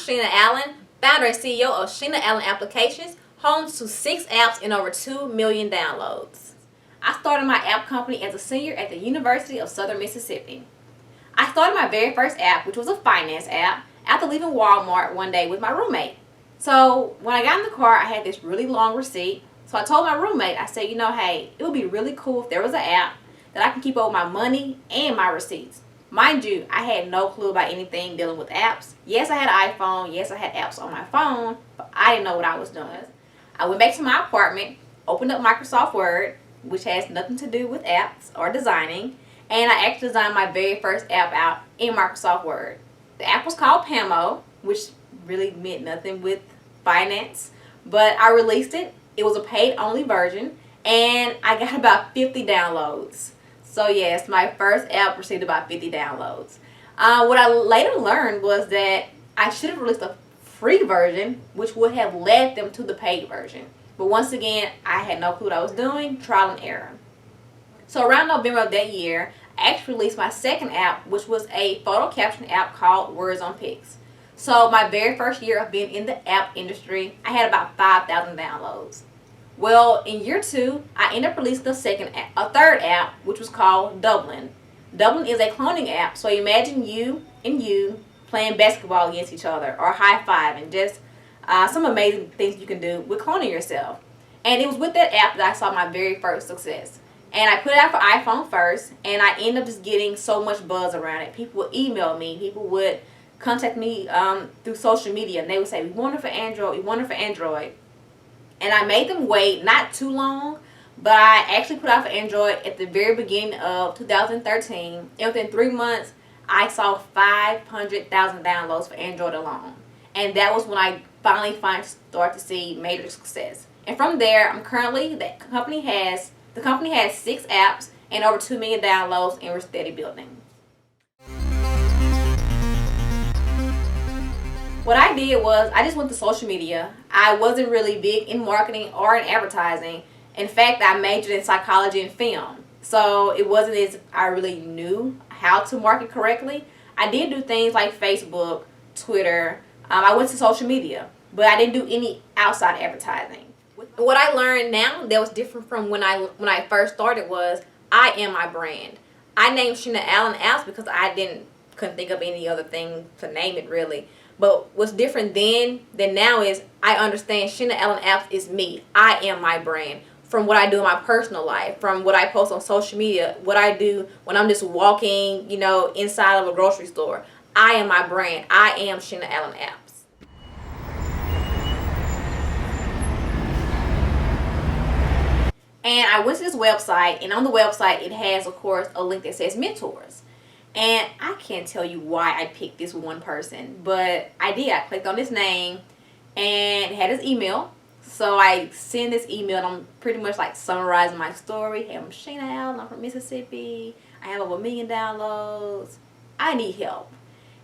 Sheena Allen, founder and CEO of Sheena Allen Applications, home to 6 apps and over 2 million downloads. I started my app company as a senior at the University of Southern Mississippi. I started my very first app, which was a finance app, after leaving Walmart one day with my roommate. So when I got in the car, I had this really long receipt. So I told my roommate, I said, hey, it would be really cool if there was an app that I can keep up my money and my receipts. Mind you, I had no clue about anything dealing with apps. Yes, I had an iPhone. Yes, I had apps on my phone, but I didn't know what I was doing. I went back to my apartment, opened up Microsoft Word, which has nothing to do with apps or designing, and I actually designed my very first app out in Microsoft Word. The app was called Pamo, which really meant nothing with finance, but I released it. It was a paid-only version, and I got about 50 downloads. So yes, my first app received about 50 downloads. What I later learned was that I should have released a free version, which would have led them to the paid version. But once again, I had no clue what I was doing, trial and error. So around November of that year, I actually released my second app, which was a photo caption app called Words on Pics. So my very first year of being in the app industry, I had about 5,000 downloads. Well, in year 2, I ended up releasing a third app, which was called Dublin. Dublin is a cloning app, so imagine you and you playing basketball against each other or high-fiving, just some amazing things you can do with cloning yourself. And it was with that app that I saw my very first success. And I put it out for iPhone first, and I ended up just getting so much buzz around it. People would email me, people would contact me through social media, and they would say, we want it for Android, we want it for Android. And I made them wait not too long, but I actually put out for Android at the very beginning of 2013. And within 3 months, I saw 500,000 downloads for Android alone. And that was when I finally started to see major success. And from there, I'm currently, the company has 6 apps and over 2 million downloads, and we're steady building. What I did was I just went to social media. I wasn't really big in marketing or in advertising. In fact, I majored in psychology and film. So it wasn't as I really knew how to market correctly. I did do things like Facebook, Twitter. I went to social media, but I didn't do any outside advertising. What I learned now that was different from when I first started was I am my brand. I named Sheena Allen Apps because I couldn't think of any other thing to name it really. But what's different then than now is I understand Sheena Allen Apps is me. I am my brand. From what I do in my personal life, from what I post on social media, what I do when I'm just walking, inside of a grocery store. I am my brand. I am Sheena Allen Apps. And I went to this website, and on the website it has, of course, a link that says mentors. And I can't tell you why I picked this one person, but I did. I clicked on his name and it had his email. So I send this email and I'm pretty much like summarizing my story. Hey, I'm Sheena Allen. I'm from Mississippi. I have over 1 million downloads. I need help.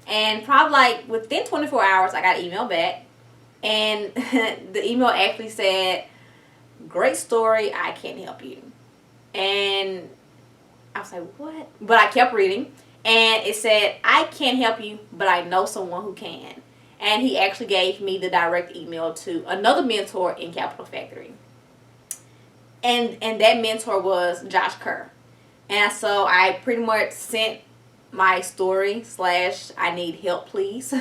And probably like within 24 hours, I got an email back. And the email actually said, great story. I can't help you. And I was like, what? But I kept reading. And it said, I can't help you, but I know someone who can. And he actually gave me the direct email to another mentor in Capital Factory. And that mentor was Josh Kerr. And so I pretty much sent my story / I need help please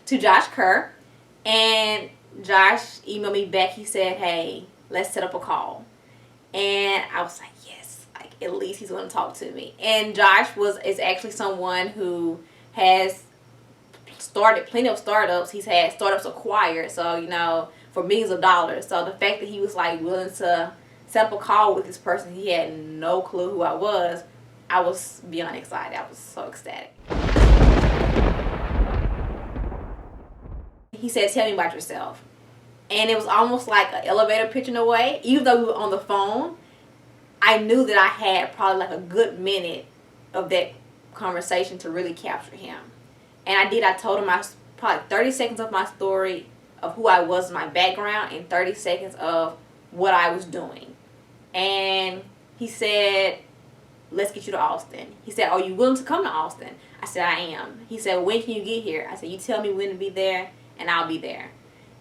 to Josh Kerr. And Josh emailed me back. He said, hey, let's set up a call. And I was like, yes. At least he's going to talk to me. And Josh is actually someone who has started plenty of startups. He's had startups acquired, so for millions of dollars. So the fact that he was like willing to set up a call with this person, he had no clue who I was beyond excited. I was so ecstatic. He said, tell me about yourself. And it was almost like an elevator pitch in a way. Even though we were on the phone, I knew that I had probably like a good minute of that conversation to really capture him. And I did. I told him probably 30 seconds of my story of who I was, my background, and 30 seconds of what I was doing. And he said, let's get you to Austin. He said, are you willing to come to Austin? I said, I am. He said, when can you get here? I said, you tell me when to be there, and I'll be there.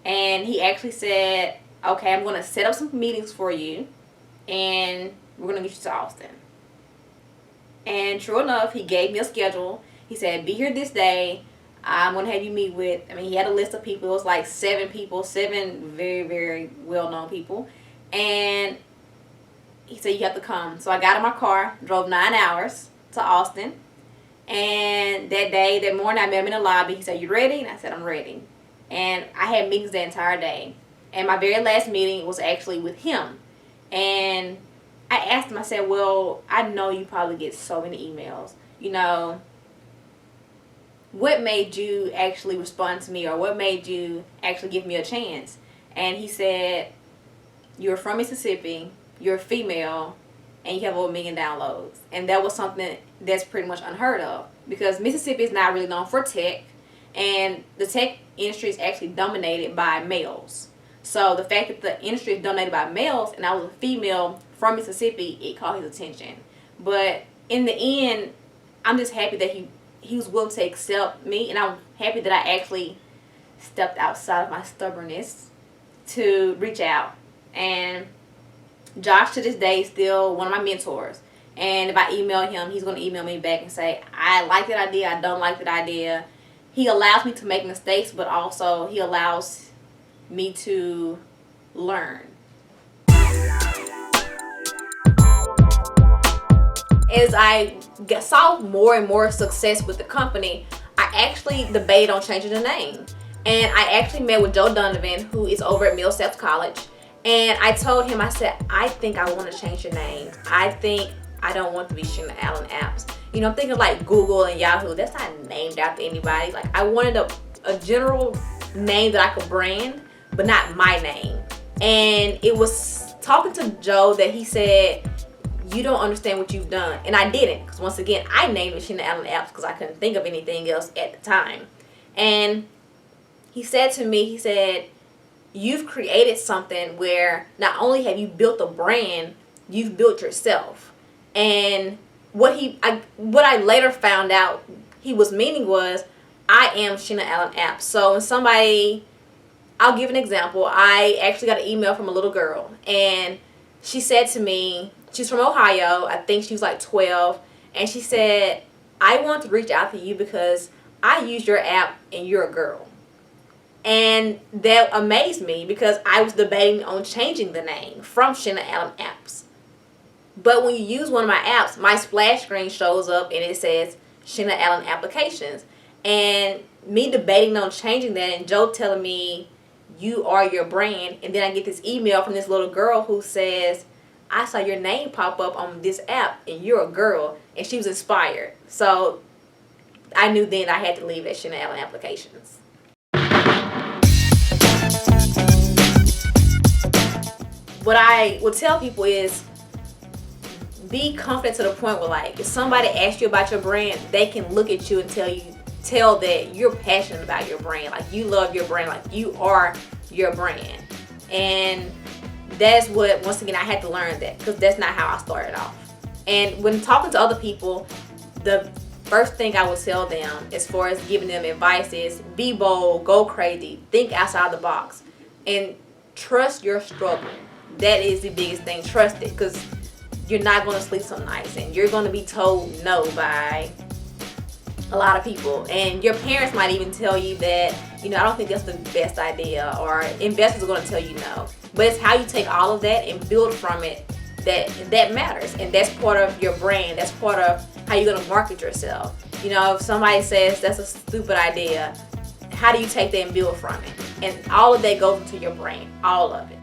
And he actually said, okay, I'm going to set up some meetings for you, and we're going to get you to Austin. And true enough, he gave me a schedule. He said, be here this day. I'm going to have you meet with, he had a list of people. It was like 7 people, 7 very, very well-known people. And he said, you have to come. So I got in my car, drove 9 hours to Austin. And that morning, I met him in the lobby. He said, you ready? And I said, I'm ready. And I had meetings the entire day. And my very last meeting was actually with him. And I asked him, I said, well, I know you probably get so many emails. What made you actually respond to me, or what made you actually give me a chance? And he said, you're from Mississippi, you're female, and you have over 1 million downloads. And that was something that's pretty much unheard of, because Mississippi is not really known for tech, and the tech industry is actually dominated by males. So the fact that the industry is dominated by males, and I was a female from Mississippi, it caught his attention. But in the end, I'm just happy that he was willing to accept me, and I'm happy that I actually stepped outside of my stubbornness to reach out. And Josh, to this day, is still one of my mentors. And if I email him, he's going to email me back and say, I like that idea, I don't like that idea. He allows me to make mistakes, but also he allows me to learn. As I saw more and more success with the company, I actually debated on changing the name. And I actually met with Joe Donovan, who is over at Millsaps College. And I told him, I said, I think I want to change your name. I think I don't want to be Sheena Allen Apps. I'm thinking like Google and Yahoo. That's not named after anybody. Like, I wanted a general name that I could brand, but not my name. And it was talking to Joe that he said, you don't understand what you've done. And I didn't, because once again, I named it Sheena Allen Apps because I couldn't think of anything else at the time. And he said to me, he said, you've created something where not only have you built a brand, you've built yourself. And what I later found out he was meaning was, I am Sheena Allen Apps. So when somebody, I'll give an example. I actually got an email from a little girl, and she said to me, she's from Ohio, I think she was like 12, and she said, I want to reach out to you because I use your app and you're a girl. And that amazed me, because I was debating on changing the name from Sheena Allen Apps. But when you use one of my apps, my splash screen shows up and it says Sheena Allen Applications. And me debating on changing that, and Joe telling me, you are your brand. And then I get this email from this little girl who says, I saw your name pop up on this app and you're a girl. And she was inspired. So I knew then I had to leave at Sheena Allen Applications. What I would tell people is, be confident to the point where, like, if somebody asks you about your brand, they can look at you and tell that you're passionate about your brand. Like, you love your brand. Like, you are your brand. And that's what, once again, I had to learn that, because that's not how I started off. And when talking to other people, the first thing I would tell them, as far as giving them advice, is be bold, go crazy, think outside the box, and trust your struggle. That is the biggest thing. Trust it, because you're not going to sleep some nights, and you're going to be told no by a lot of people. And your parents might even tell you that, I don't think that's the best idea, or investors are going to tell you no. But it's how you take all of that and build from it that matters. And that's part of your brand. That's part of how you're going to market yourself. If somebody says that's a stupid idea, how do you take that and build from it? And all of that goes into your brain, all of it.